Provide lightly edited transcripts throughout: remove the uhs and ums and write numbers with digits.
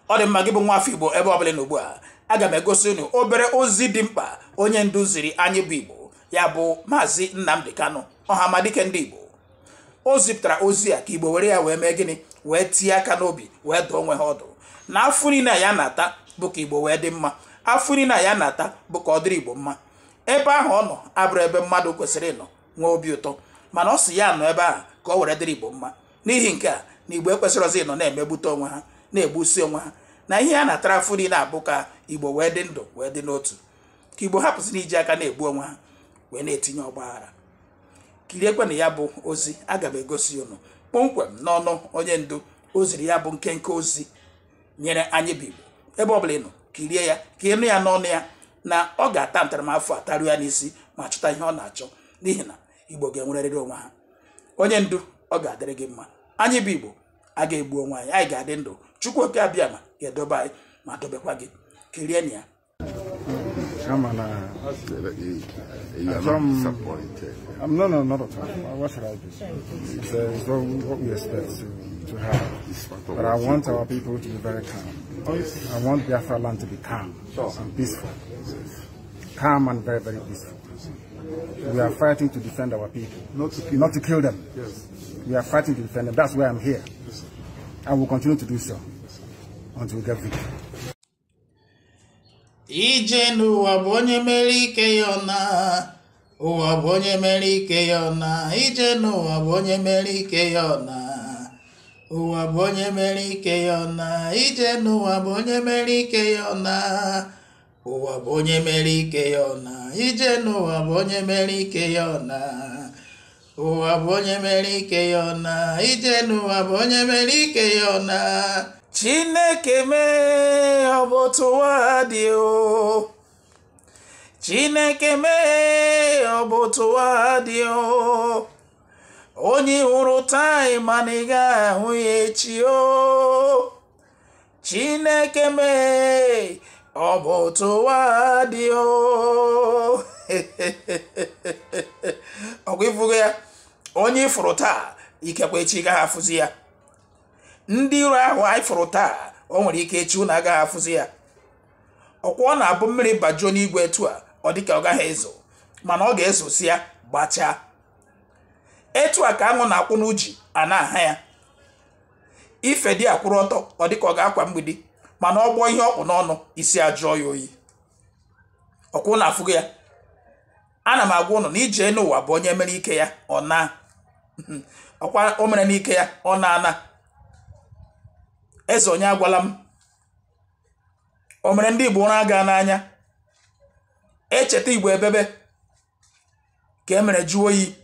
ọ dị mma gị bụ nwafọ Igbo ebe ọbụla n'ugbu a aga m egosi unu obere ozi dị mkpa onye ndu ziri anyị bụ Igbo ya bụ Maazị Nnamdi Kanu ọhamadike ndị Igbo. O zipụtara ozi a ka Igbo were ya wee mee gịnị wee tie aka n'obi wee doo onwe ha ọdụ na afọ niile ya na-ata bụ ka Igbo wee dị mma, afọ niile ya na-ata bụ ka ọ dịrị Igbo mma. Ebe ahụ ọ nọ abụrụ ebe mmadụ kwesịrị ịnọ nwee obi ụtọ, mana ọ sị ya nọ ebe ahụ ka ọ were dịrị Igbo mma. N'ihi nke a na Igbo ekwesịrị ọzọ ịnọ na-emegbute onwe ha na-egbusi onwe ha, na ihe a na-atara afọ niile abụ ka Igbo wee dị ndụ wee dị n'otu, ka Igbo hapụsịrị iji aka na-egbu onwe ha wee na-etinye ọgbaghara. Kiriekwana ya bụ ozi aga m egosi unu kpọmkwem n'ọnụ onye ndu o ziri ya bụ nkenke ozi nyere anyị bụ Igbo. Ebe ọbụla ị nọ kirie ya ka ịnụ ya n'ọnụ ya na ọ ga-ata ntaramahụhụ atarụ ya n'isi ma chụta ihe ọ na-achọ, n'ihi na Igbo ga-enwerịrị onwe ha. Onye ndu ọ ga-adịrị gị mma, anyị bụ Igbo a ga-egbu onwe anyị, anyị ga-adị ndụ. Chukwu oke abịa ma ga-edobe anyị ma dobekwa gị. Kirie na ya. No, not at all. What should I do? It's what we expect to have. But I want our people to be very calm. I want Biafra land to be calm and peaceful. Calm and very, very peaceful. We are fighting to defend our people, not to kill them. Yes. We are fighting to defend them. That's why I'm here. I will continue to do so until we get victory. Ije n'ụwa bụ onye mere ike ya ọna, ụwa bụ onye mere ike ya ọna. Ije n'ụwa bụ onye mere ike ya ọna, ụwa bụ onye mere ike ya ọna. Ije n'ụwa bụ onye mere ike ya ọna, ụwa bụ onye mere ike ya ọna. Ije n'ụwa bụ onye mere ike ya ọna, ụwa bụ onye mere ike ya ọna. Ije n'ụwa bụ onye mere ike ya ọna. Chineke mee ọ bụ otu ụwa dị o, Chineke mee ọ bụ otu ụwa dị o. Onye hụrụ taa mana ị ga-ahụ ya echi o. Chineke mee ọ bụ otu ụwa dị o. Ọgwụ ifugo ya, onye ifuru taa ikekwe echi gaghị afụzi ya. Ndị iro ahụ anyị fụrụ taa o nwere ike echi unu agaghị afụzi ya. Ọkwa ọ na-abụ mmiri bajuo n'igwe etu a ọ dịka ọ gaghị ezo, mana ọ ga-ezosi ya gbachaa. Etu a ka aṅụ na-akwụ n'uji a na-aha ya. Ife dị akwụrụ ọtọ ọ dịka ọ ga-akwa mgbidi, mana ọ gbọọ ihe ọkpụ n'ọnụ isi ajụọ ya oyi. Ọkwa unu afụgo ya. Ana m agwa unu na ije n'ụwa bụ onye mere ike ya ọ na. Ọkwa o mere n'ike ya ọ na-ana. Eze onye agwala m o mere ndị Igbo ụra aga n'anya. Echeta Igbo ebebe ka e mere jụọ oyi.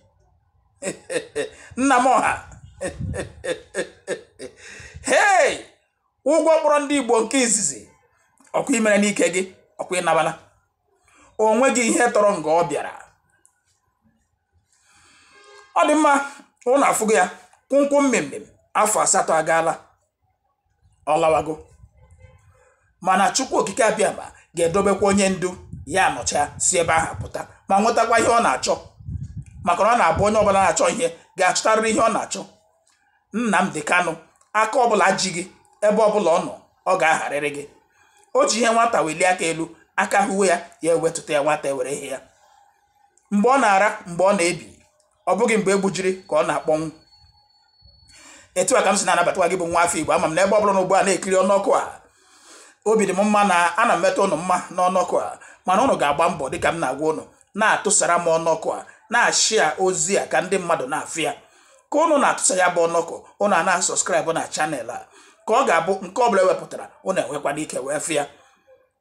Nna m ọha. Hey, ụgwọ kpọrọ ndị Igbo nke izizi ọkwa imere n'ike gị ọkwa ịnabana. O nweghị ihe tọrọ nga ọ bịara. Ọ dị mma ụnụ afụgo ya kwụnkwụ mmemme afọ 8 agaala ọ lawago, mana Chukwu okike abịa ma ga-edobekwa onye ndu ya anọcha si ebe ahụ pụta ma nwetakwa ihe ọ na-achọ, maka na ọ na-abụ onye ọbụla na-achọ ihe ga-achọtarịrị ihe ọ na-achọ. Nnamdi Kanu aka ọbụla ji gị ebe ọbụla ọ nọ ọ ga-agharịrị gị. O ji ihe nwata welie aka elu, aka hụwe ya ya ewetụta ya nwata ewere ihe ya. Mgbe ọ na-ara mgbe ọ na-ebi, ọ bụghị mgbe egbujiri ka ọ na-akpọnwụ. Etu a ka m si na-anabatakwa gị bụ nwafọ Igbo. Ama m na ebe ọbụla n'ugbu a na-ekiri ọnụọkụ a, obi dị m mma na ana m metụ ụnụ mma n'ọnụọkụ a, mana ụnụ ga-agba mbọ dịka m na-agwa ụnụ na-atụsara m ọnụọkụ a, na-ashịa ozi a ka ndị mmadụ na-afụ ya. Ka ụnụ na-atụsa ya bụ ọnụọkụ, ụnụ a na-asọskraịbụ na chanel a, ka ọ ga-abụ nke ọbụla ewepụtara ụnụ enwekwana ike wee fụ ya.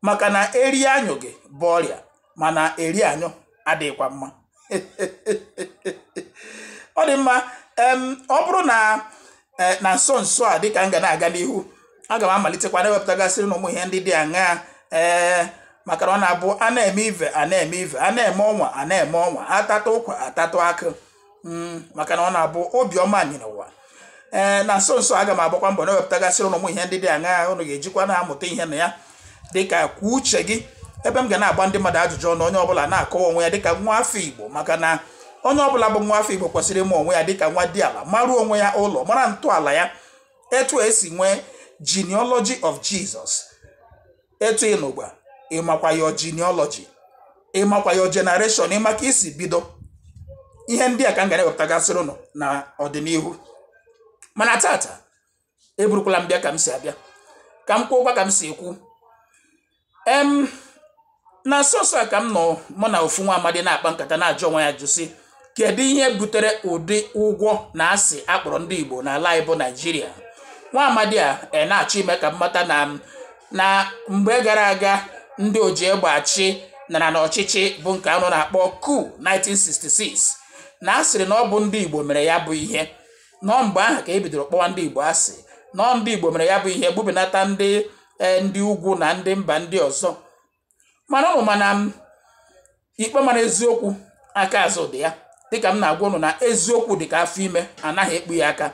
Maka na eri anyụ gị bụ ọrịa, mana eri anyụ adịghịkwa mma. Ọ dị mma. Ọ bụrụ na nso nso a dịka m ga na-aga n'ihu, aga m amalitekwa na-ewepụtagasịrị n'ụmụ ihe ndị dị aṅaa. Maka na ọ na-abụ a na-eme ive a na-eme ive, a na-eme ọnwa a na-eme ọnwa, atata ụkwa atatụ akụ. Maka na ọ na-abụ obiọma nyere ụwa. Na nso nso aga m agbakwa mbọ na-ewepụtagasịrị n'ụmụ ihe ndị dị aṅaa unu ga-ejikwa na-amụta ihe na ya dịka kwa uche gị, ebe m ga na-agba ndị mmadụ ajụjụ ọnụ onye ọbụla na-akọwa onwe ya dịka nwa afọ Igbo. Maka na onye ọbụla bụ nwa afọ Igbo kwesịrị ịma onwe ya dịka nwa dị ala, maruo onwe ya ụlọ, mara ntọala ya, etu esi nwee genealogy of Jesus. Etu ịnụgba ịmakwa your genealogy, ịmakwa your generation, ịmaka isi bido. Ihe ndị a ka m ga na-ewepụtagasịrị ụnụ na ọdịnihu. Mana tata eburukwala m bịa ka m si abịa, ka m kwuokwa ka m si ekwu. Na nso a ka m nọ mụ na ofu nwa amadi na-akpa nkata na-ajụ onwe ya ajụ sị, kedu ihe butere ụdị ụgwọ na asị akpọrọ ndị Igbo n'ala anyị bụ Naịjirịa? Nwa amadi a na-achọ ime ka m mata na mgbe gara aga ndị oji egbe achị nara n'ọchịchị bụ nke anụ na-akpọ coup 1966, na asịrị na ọ bụ ndị Igbo mere ya bụ ihe. Nọ mgbe ahụ ka e bidoro kpọwa ndị Igbo asị, nọ ndị Igbo mere ya bụ ihe, gbubenata ndị ugwu na ndị mba ndị ọzọ. Mana ụmụ mana ikpe mara eziokwu aka azụ dị ya, dịka m na-agwa ụnụ na eziokwu dị ka afọ ime, anaghị ekpu ya aka.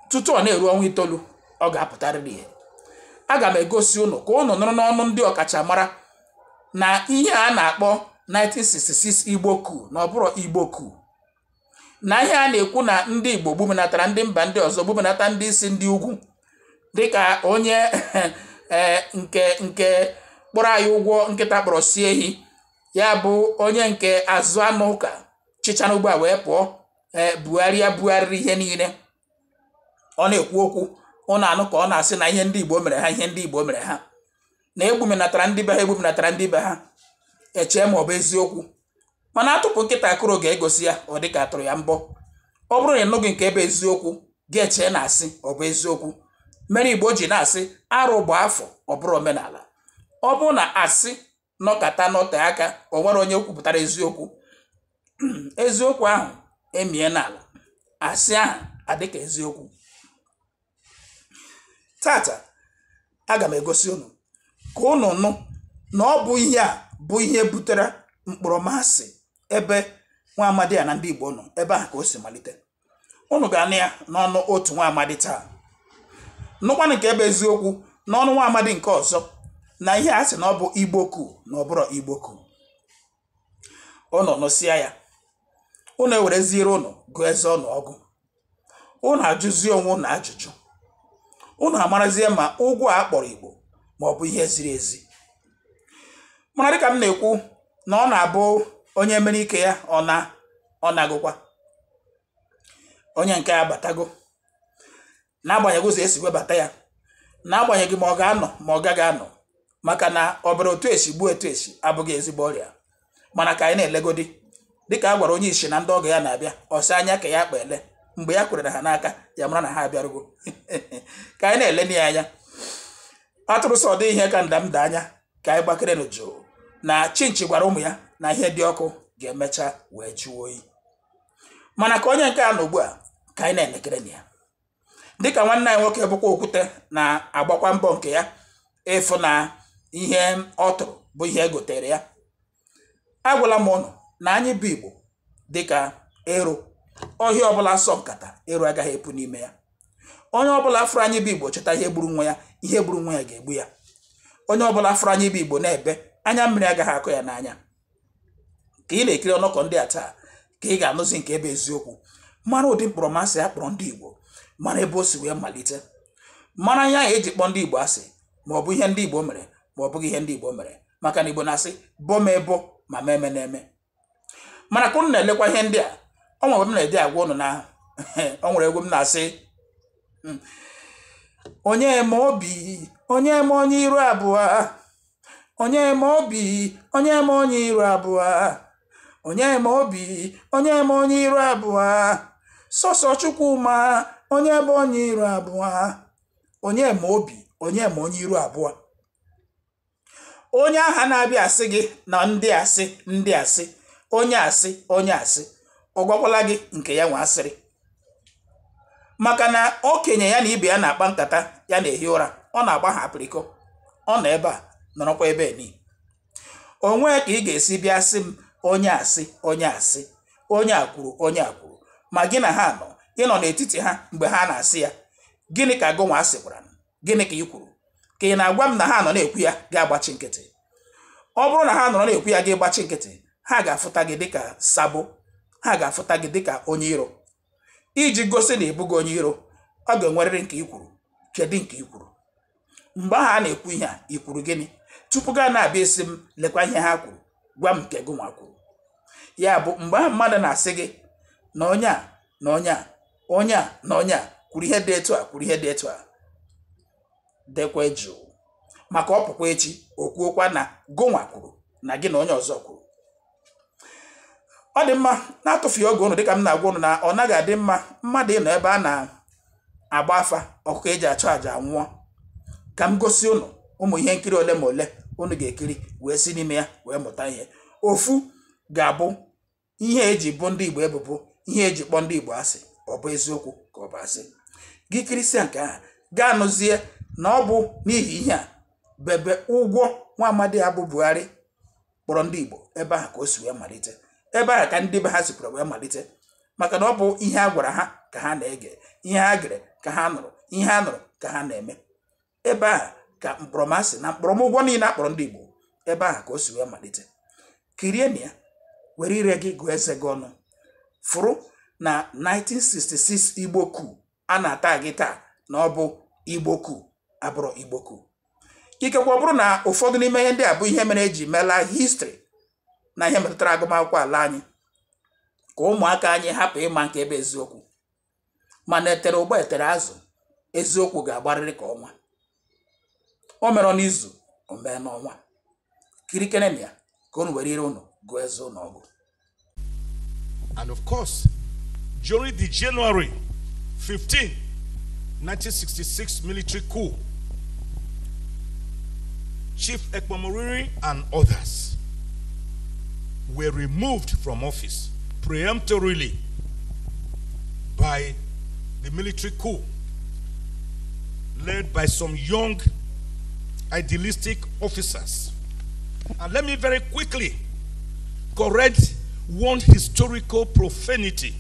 Tutu ọ na-eru ọnwa 9 ọ ga-apụtarịrị ihe. Aga m egosi ụnụ ka ụnụ nụrụ n'ọnụ ndị ọkachamara na ihe a na-akpọ 1966 Igbo coup na ọ bụrụ Igbo coup, na ihe a na-ekwu na ndị Igbo gbubenatara ndị mba ndị ọzọ, gbubenata ndị isi ndị ugwu, dịka onye nke kpọrọ anyị ụgwọ nkịta kpọrọ sie ehi, ya bụ onye nke azụ anụ ụka chịcha n'ugbo a wee pụọ, bugharịrị ihe niile. Ọ na-ekwu okwu, ọ na-anụ ka ọ na-asị na ihe ndị Igbo mere ha, ihe ndị Igbo mere ha, na egbumenatara ndị be ha, egbumenatara ndị be ha. Eche ma ọ bụ eziokwu, mana atụpụ nkịta akụrụ ga-egosi ya ọ dịka atụrụ ya mbọ. Ọ bụrụ na ịnụghị nke ebe eziokwu, ga-eche na asị ọ bụ eziokwu. Mere Igbo ji na-asị arụ bụ afọ, ọ bụrụ omenala. Ọ bụrụ na asị nọkata nọte aka, o nwere onye kwupụtara eziokwu, eziokwu ahụ emie n'ala, asị ahụ adịka eziokwu. Tata aga m egosi unu ka unu nụ na ọ bụ ihe a bụ ihe butere mkpọrọmasị ebe nwa amadi a na ndị Igbo nọ, ebe ahụ ka o si malite. Unu ga-anụ ya n'ọnụ otu nwa amadi taa, nụkwanụ nke ebe eziokwu n'ọnụ nwa amadi nke ọzọ, na ihe a sị na ọ bụ Igbo coup na ọ bụrụ Igbo coup. Unu nụsịa ya, unu ewereziere unu gụọ eze ọnụ ọgụ, unu ajụzie onwe unu ajụjụ, unu amarazie ma ụgwọ a kpọrọ Igbo ma ọ bụ ihe ziri ezi. Mana dịka m na-ekwu na ọ na-abụ onye mere ike ya ọ na-agụkwa, onye nke ya batago, n'agbanyeghị ụzọ esi webata ya, n'agbanyeghị ma ọ ga-anọ ma ọ gaghị anọ, maka na ọ bụrụ otu esi gbuo etu esi abụghị ezigbo ọrịa. Mana ka anyị na-elegodi, dịka a gwara onye isi na ndị ọgọ ya na-abịa, ọsọ anya ka ya kpele, mgbe ya kwere ha n'aka ya mara na ha abịarugo. Ka anyị na-ele ya anya, atụrụ sọ dị ihe ka ndamda anya, ka anyị gbakere n'ụjụ na Chinchi gwara ụmụ ya na ihe dị ọkụ ga-emecha wee jụọ oyi. Mana ka onye nke a nọ ugbu a, ka anyị na-elekere na ya, dịka nwanne anyị nwoke bụkwa Okwute na-agbakwa mbọ nke ya ịfụ na ihe ọ tụrụ bụ ihe egotere ya. Agwala m ụnụ na anyị bụ Igbo dịka ero, ọhịa ọbụla sọ nkata, ero agaghị epu n'ime ya. Onye ọbụla fụrụ anyị bụ Igbo cheta ihe gburu nwa ya, ihe gburu nwa ya ga-egbu ya. Onye ọbụla fụrụ anyị bụ Igbo na-ebe, anya mmiri agaghị akụ ya n'anya. Ka ị na-ekiri ọnọkọ ndị a taa, ka ị ga-anụzi nke ebe eziokwu, mara ụdị mkpọrọmasị a kpọrọ ndị Igbo, mara ebe o si wee malite, mara ihe ahụ eji kpọọ ndị Igbo asị, ma ọ bụ ihe ndị Igbo mere ma ọ bụghị ihe ndị Igbo mere, maka na Igbo na-asị bo m ebo ma ma eme na-eme. Mana ka unu na-elekwa ihe ndị a, ọ nwere m na-ede agwa ụnụ na o nwere egwu m na-asị, onye eme obi onye eme onye iru abụọ, onye eme obi onye eme onye iru abụọ, onye eme obi onye eme onye iru abụọ, sọsọ Chukwuma onye ebe onye iru abụọ, onye eme obi onye eme onye iru abụọ. Onye aha na-abịa asị gị na ndị asị ndị asị, onye asị onye asị, ọ gwakwala gị nke ya nwe asịrị. Maka na okenye ya na ibe ya na-akpa nkata, ya na-ehi ụra, ọ na-agba ha apịrịko, ọ nọ ebe a nọrọkwa ebe ni. Onwe ka ị ga-esi bịa sị m onye asị onye asị, onye akwuru onye akwuru, ma gị na ha nọ, ị nọ n'etiti ha mgbe ha na-asị ya, gịnị ka gụnwa asị gwara, gịnị ka ị kwuru? Ka ị na-agwa m na ha nọ na-ekwu ya ga-agbachi nkịtị? Ọ bụrụ na ha nọrọ na-ekwu ya ga-agbachi nkịtị, ha ga-afụta gị dịka sabo, ha ga-afụta gị dịka onye iro. Iji gosi na ịbụghị onye iro, ọ ga-enwerịrị nke i kwuru kedu nke ikwuru mgbe ha na-ekwu ihe a ikwuru gịnị tupu ga na-abịa esi m lekwa ihe ha kwuru gwa m nke gị nwa kwuru ya bụ mgbe mmadụ na-asị gị na onye a na onye a onye a na onye a kwuru ihe dị etu a kwuru ihe dị etu a dekwa jụụ maka ọ pụkwa echi o kwuokwa na gụnwa kwuru na gị na onye ọzọ kwuru ọ dị mma na-atụfughị oge ụnụ dịka m na-agwa ụnụ na ọ naghị adị mma mmadụ ịnọ ebe a na-agba afa ọkụkọ eji achụ àjà nwụọ ka m gosi ụnụ ụmụ ihe nkiri ole ma ole ụnụ ga-ekiri wee si n'ime ya wee mụta ihe ofu ga-abụ ihe eji bụ ndị Igbo ebubo ihe eji kpọọ ndị Igbo asị ọ bụ eziokwu ka ọ bụ asị gị kirisia nke ahụ gaa nụzie na ọ bụ n'ihi ihe a bebe ụgwọ nwa amadi abụ Buhari kpọrọ ndị Igbo ebe ahụ ka o si wee malite ebe ahụ ka ndị be ha sikwara wee malite maka na ọ bụ ihe a gwara ha ka ha na-ege ihe ha gere ka ha nụrụ ihe ha nụrụ ka ha na-eme ebe ahụ ka mkpọrọmasị na mkpọrọmụgwọ niile akpọrọ ndị Igbo ebe ahụ ka o si wee malite kirie na ya were ire gị gụọ eze gị ọnụ fụrụ na 1966 Igbo coup a na-ata gị taa na ọ bụ Igbo coup abụrụ Igbo coup ikekwe ọ bụrụ na ụfọdụ n'ime ihe ndị a bụ ihe mere eji meela histrị na ihe metụtara agụmakwụkwọ ala anyị ka ụmụaka anyị hapụ ịma nke ebe eziokwu mana etere ụgbọ etere azụ eziokwu ga-agbarịrị ka ọnwa o mere n'izu o mee n'ọnwa kirikere na ya ka unu were ire unu gụọ eze ụnụ ọgụ. And of course, during the January 15, 1966 military coup, Chief Ekpomoriri and others were removed from office preemptorily by the military coup led by some young idealistic officers. And let me very quickly correct one historical profanity.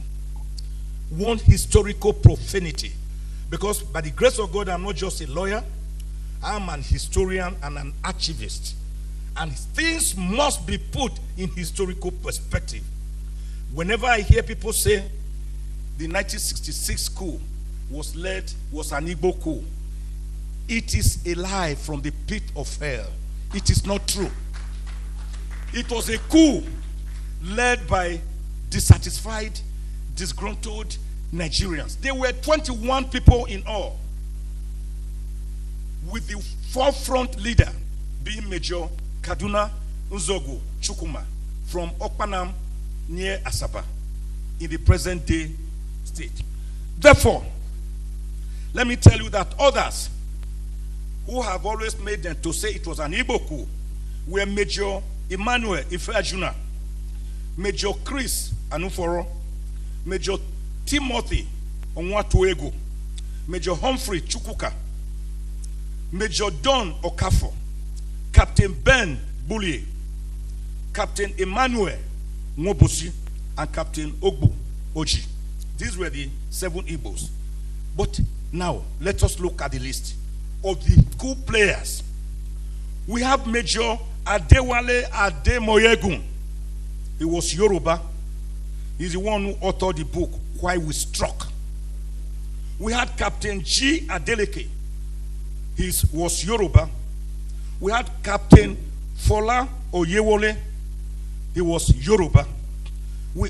One historical profanity. Because by the grace of God, I'm not just a lawyer, I'm an historian and an archivist. And things must be put in historical perspective. Whenever I hear people say the 1966 coup was an Igbo coup, it is a lie from the pit of hell. It is not true. It was a coup led by dissatisfied, disgruntled Nigerians. There were 21 people in all, with the forefront leader being Major Kaduna Nzogu Chukwuma from Okpanam near Asaba in the present day state. Therefore, let me tell you that others who have always made them to say it was an Igbo coup were Major Emmanuel Ifeajuna, Major Chris Anuforo, Major Timothy Onwatuego, Major Humphrey Chukwuka, Major Don Okafo, Captain Ben Bullier, Captain Emmanuel Ngobosi, and Captain Ogbu Oji. These were the 7 Igbos. But now, let us look at the list of the coup players. We have Major Adewale Ademoyegun. He was Yoruba. He's the one who authored the book, Why We Struck. We had Captain G. Adeleke. He was Yoruba. We had Captain Fola Oyewole. He was Yoruba. Who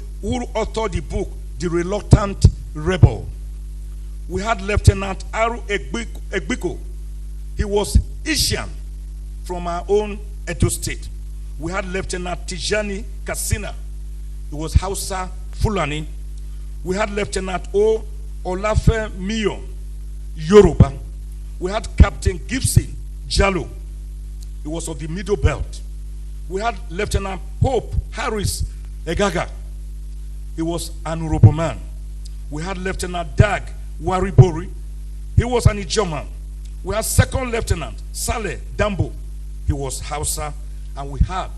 authored the book, The Reluctant Rebel. We had Lieutenant Aru Egbiko. He was Isian from our own Edo State. We had Lieutenant Tijani Kasina. He was Hausa Fulani. We had Lieutenant O. Olafe Miyo, Yoruba. We had Captain Gibson Jalo. He was of the Middle Belt. We had Lieutenant Hope Harris Egaga. He was an Urobo man. We had Lieutenant Dag Waribori. He was an Ijoman. We had Second Lieutenant Saleh Dambo. He was Hausa. And we had,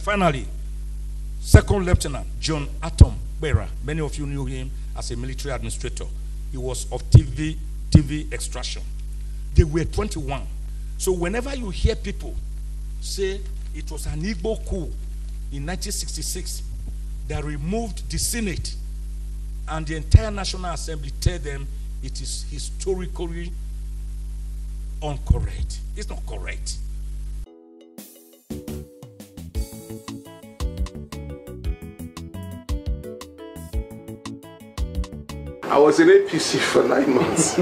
finally, Second Lieutenant John Atom Bera. Many of you knew him as a military administrator. He was of TV extraction. They were 21. So whenever you hear people say it was an Igbo coup in 1966 that removed the Senate and the entire National Assembly, tell them it is historically incorrect. It's not correct. I was in APC for 9 months.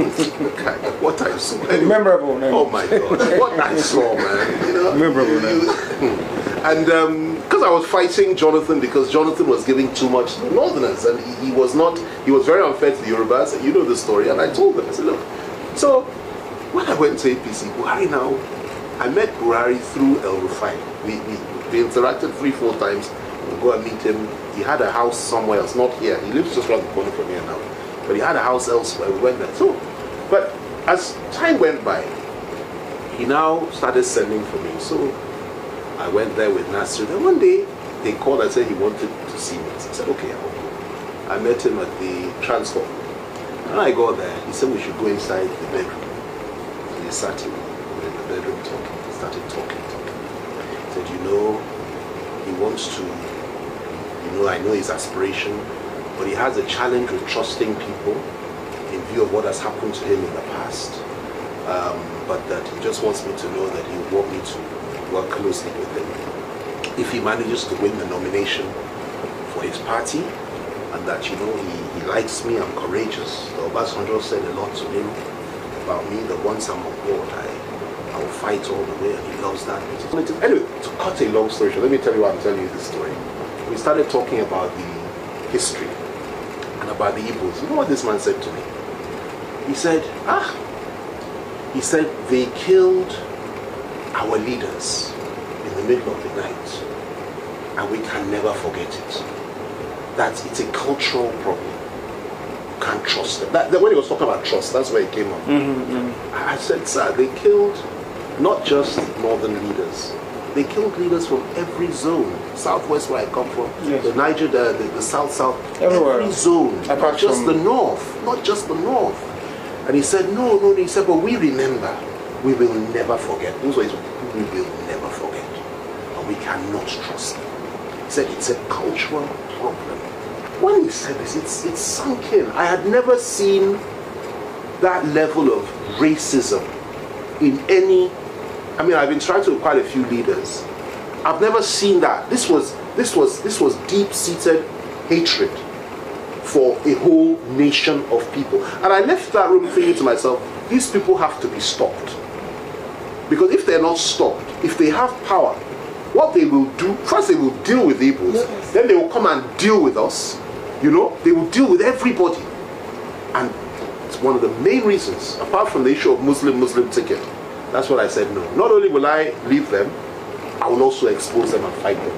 What I saw. Anyway. Memorable, man. Oh my God. What I saw, man. You know? Memorable, man. And because I was fighting Jonathan because Jonathan was giving too much to the Northerners, and he was very unfair to the Yorubas, and you know the story. And I told them, I said, look. So when I went to APC, Buhari now, I met Buhari through El Rufai. We interacted 3-4 times. We'll go and meet him. He had a house somewhere else, not here. He lives just around the corner from here now. But he had a house elsewhere. We went there. So, but as time went by, he now started sending for me. So I went there with Nasir. Then one day they called and said he wanted to see me. So I said, okay, I'll go. I met him at the transfer. When I got there, he said we should go inside the bedroom. So we sat in the bedroom talking. He started talking. He said, you know, he wants to, I know his aspiration, but he has a challenge with trusting people in view of what has happened to him in the past. But that he just wants me to know that he will want me to work closely with him if he manages to win the nomination for his party, and that, you know, he likes me, I'm courageous. The Obasanjo said a lot to him about me, that once I'm on board, I will fight all the way, and he loves that. Anyway, to cut a long story short, let me tell you why I'm telling you this story. We started talking about the history and about the Igbos. You know what this man said to me? He said, they killed our leaders in the middle of the night, and we can never forget it. That it's a cultural problem. You can't trust them. When he was talking about trust, that's where it came up. I said, sir, they killed not just northern leaders. They killed leaders from every zone. Southwest, where I come from, yes. The Niger, the south, everywhere. Every zone, not just the north, not just the north. And he said, no, he said, but we remember, we will never forget. Those words, we will never forget, and we cannot trust them. He said it's a cultural problem. When he said this, it's sunk in. I had never seen that level of racism in any. I mean, I've been interacting with quite a few leaders. I've never seen that. This was deep-seated hatred for a whole nation of people. And I left that room thinking to myself, these people have to be stopped. Because if they're not stopped, if they have power, what they will do, first they will deal with the Igbos, yes. Then they will come and deal with us. You know, they will deal with everybody. And it's one of the main reasons, apart from the issue of Muslim ticket. That's what I said, no. Not only will I leave them, I will also expose them and fight them.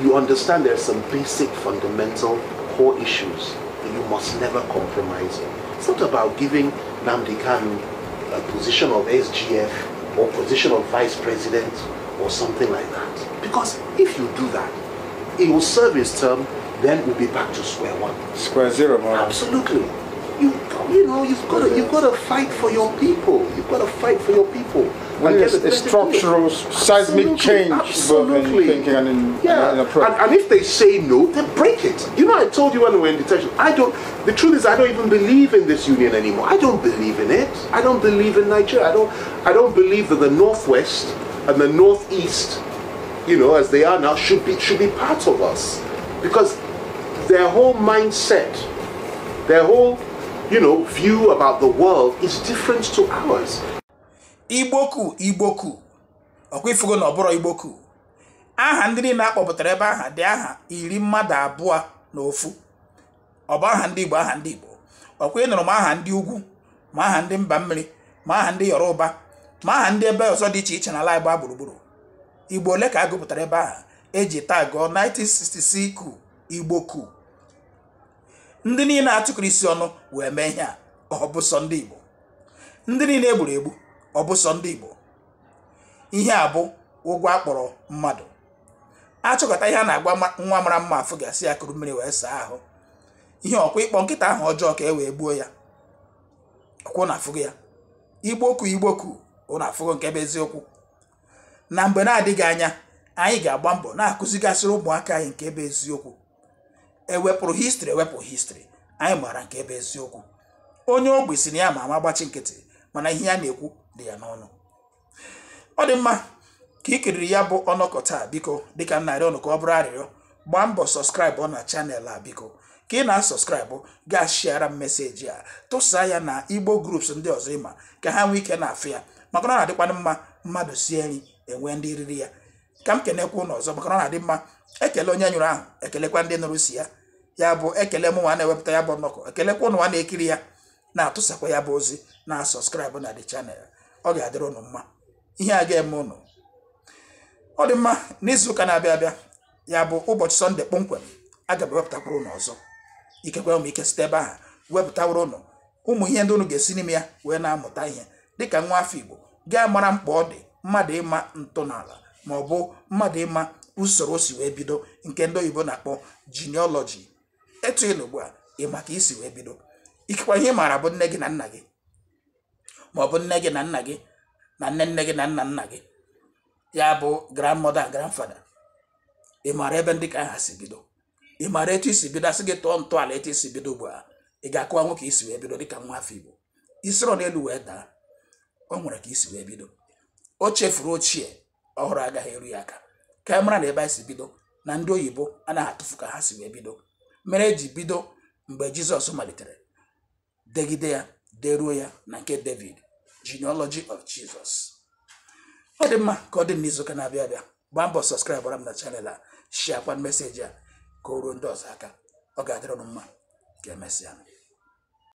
You understand there are some basic, fundamental, core issues that you must never compromise on. It's not about giving Nnamdi Kanu a position of SGF or position of vice president or something like that. Because if you do that, it will serve his term, then we'll be back to square one. Square zero, man. Absolutely. You know, you've got to fight for your people. You've got to fight for your people. Well, it's a structural, seismic change, both in thinking and in approach. And if they say no, then break it. You know, I told you when we were in detention, the truth is I don't even believe in this union anymore. I don't believe in it. I don't believe in Nigeria. I don't believe that the Northwest and the Northeast, you know, as they are now, should be part of us. Because their whole mindset, their whole, you know, view about the world is different to ours. Igboku. Okwifugo na oboro Igboku. Aha ndị na akpọpụtara ebe aha dị aha 12 na ofu. Ọba aha ndị Igbo, aha ndị Igbo. Okwe nụrụ ma aha ndị ugwu, ma aha ndị mba mmiri, ma aha ndị Yoruba, ma aha ndị ebe ọzọ dị iche iche na ala Igbo gburugburu. Igbo ole ka agụpụtara ebe aha eji tagọ 1966 Igboku. Ndị niile atụkọrọ isi ọnụ wee mee ihe a, ọ bụ sọ ndị Igbo. Ndị niile egburu egbu, ọ bụ sọ ndị Igbo. Ihe a bụ ụgwọ akpọrọ mmadụ. Achọkọta ihe a na-agwa nwa mara mma afọ gasị akụrụ mmiri wee saa ahụ. Ihe ọkwa ịkpọ nkịta ahụ ọjọọ ka e wee gbuo ya. Ọkwụ na afụgo ya. Igboku ọ na-afụgo nke bụ eziokwu. Na mgbe na-adịghị anya, anyị ga-agba mbọ na-akụzigasịrị ụmụaka anyị nke bụ eziokwu. Ewepụrụ history, anyị mara nke bụ eziokwu. onye ogbi si na ya ma ama gbachi nkịtị mana ihe ya na-ekwu dị ya n'ọnụ. Ọ dị mma ka ị kiriri ya bụ ọnọkọ taa, biko dịka m na-arịọ unu ka ọ bụrụ arịrịọ gbaa mbọ sọskraịbụ na chanel a, biko ka ị na-asọskraịbụ gaa shiara m meseji a, tụsaa ya na Igbo groups ndị ọzọ ịma ka ha nwee ike na-afụ ya, maka na ọ na-adịkwanụ mma mmadụ sie nri enwe ndị riri ya. Ka m kenekwa ụnụ ọzọ maka na ọ na-adị mma ekele onye nyụrụ ahụ ekelekwa ndị nụrụ si ya, ya bụ ekele mụ nwa na-ewepụta ya bụ nnọkọ, ekelekwa ụnụ nwa na-ekiri ya na-atụsakwa ya bụ ozi na sọskraịbụ na the channel. Ọ ga-adịrị ụnụ mma, ihe a ga-eme ụnụ. Ọ dị mma n'izu ụka na-abịa abịa, ya bụ ụbọchị Sọnde kpọmkwem, aga m ewepụtakwuru ụnụ ọzọ, ikekwe m ike site ebe ahụ wepụtawuru ụnụ ụmụ ihe ndị ụnụ ga-esi n'ime ya wee na-amụta ihe dịka nwa afọ Igbo ga-amara mkpa ọ dị mmadụ ịma ntọala ma ọ bụ mmadụ ịma usoro o si wee bido, nke ndị oyibo na-akpọ genealogy. Etu ịnụ ugbu a ịma ka isi wee bido, ikekwa ihe ị maara bụ nne gị na nna gị, ma ọ bụ nne gị na nna gị na nne nne gị na nna nna gị, ya bụ grandmother and grandfather. Ị maara ebe ndị ka ha si bido, ị maara etu isi bido, asị gị tụọ ntọala etu isi bido ugbu a, ị ga-akụwa nwoke isi wee bido dịka nwa afọ Igbo. Isiro n'elu wee daa, o nwere ka isi wee bido. O chefuru ochie, ọhụrụ agaghị eru ya aka. Ka mara na ebe anyị si bido na ndị oyibo anaghị atụfu ka ha si wee bido, mere eji bido mgbe Jizọs malitere, degide ya deruo ya na nke David, genealogy of Jesus. Ọ dị mma ka ọ dị n'izuụka na-abịa abịa, gbaa mbọ sọskraịbụra m na chanel a, shiakwa meseji a ka o ruo ndị ọzọ aka. Ọ ga-adịrị ụnụ mma ka emesịa.